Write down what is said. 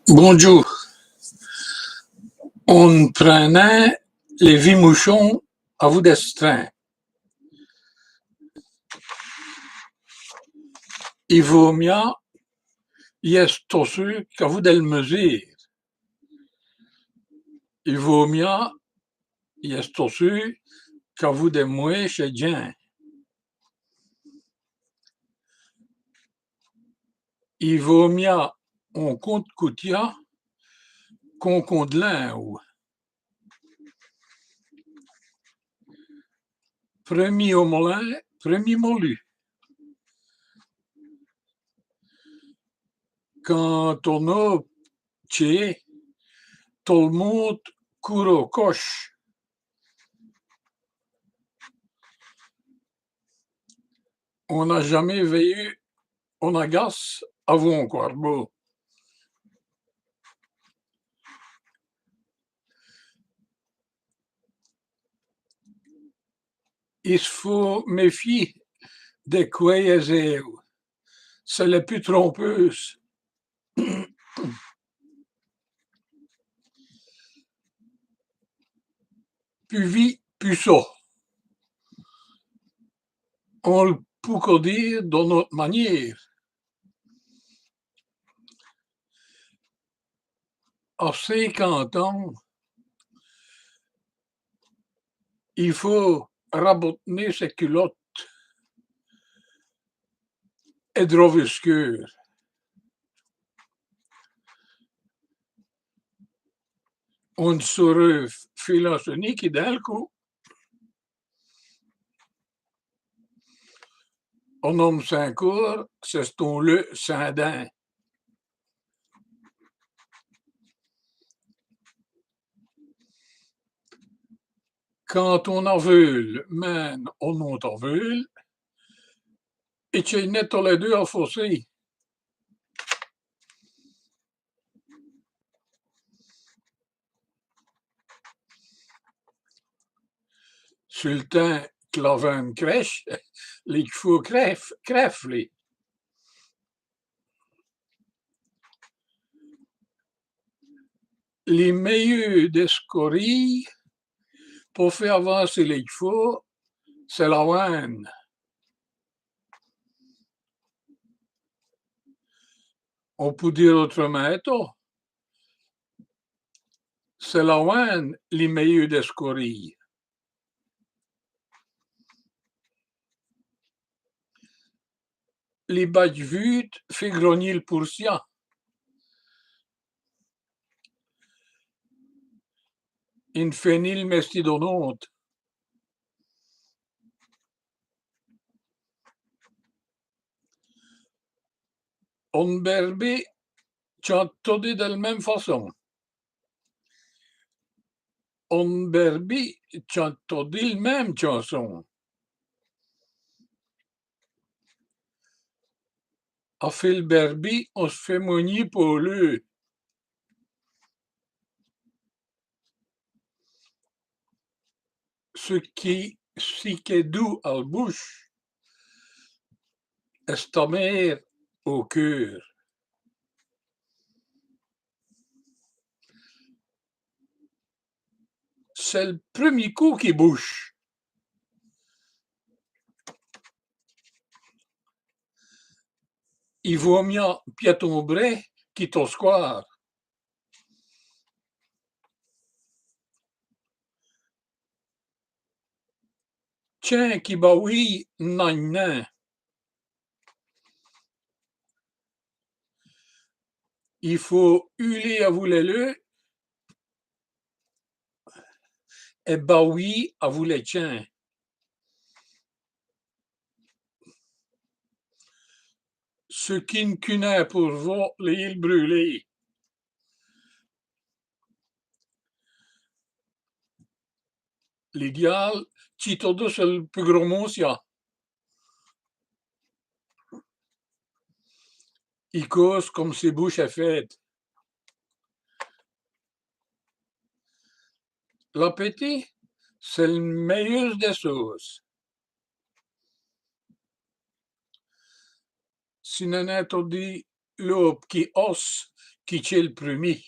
Bonjour. On prenait les vies-mouchons à vous d'estreint. Il vaut mieux y estossu qu'à vous del mesir. Il vaut mieux y estossu qu'à vous de mouer chez Dien. Il vaut mieux on compte coutia qu'on compte l'un ou. Premier au molin, premier molu. Quand on a tché, tout le monde court au coche. On n'a jamais veillé, on agace avant un corbeau. Il faut méfier des cueillers. C'est les plus trompeuses. Plus vite, plus ça. On le peut dire de notre manière. À 50 ans, il faut raboter ses culottes et drovescure. On serait philosonique d'un coup. On homme Saint-Cour, c'est ton le Saint-Dain. Quand on en veut, man, on en veut, et tu es net les deux à fossé. Sur le temps que la veine crèche, les faut crève, les. Les meilleurs des scories pour faire avancer les chevaux, c'est la veine. On peut dire autrement, c'est la veine les meilleurs des scories. Les badges vus fait grogner le pourcien. In fenil mestidonante. On berbe chantodé de la même façon. On berbe chantodé la même chanson. A fait le berbi, on se fait moigner pour lui. Ce qui est doux à la bouche est amer au cœur. C'est le premier coup qui bouche. Il vaut mieux piéton bray qui au square. Tiens, qui bah oui, nan. Il faut huler à vous le et bah oui à vous les tiens. Ce qui ne connaît pour vous les brûlés. L'idéal, c'est tout le plus gros monsieur. Il cause comme ses bouches est faites. L'appétit, c'est le meilleur des sauces. Si on a dit l'aube qui os qui c'est le premier?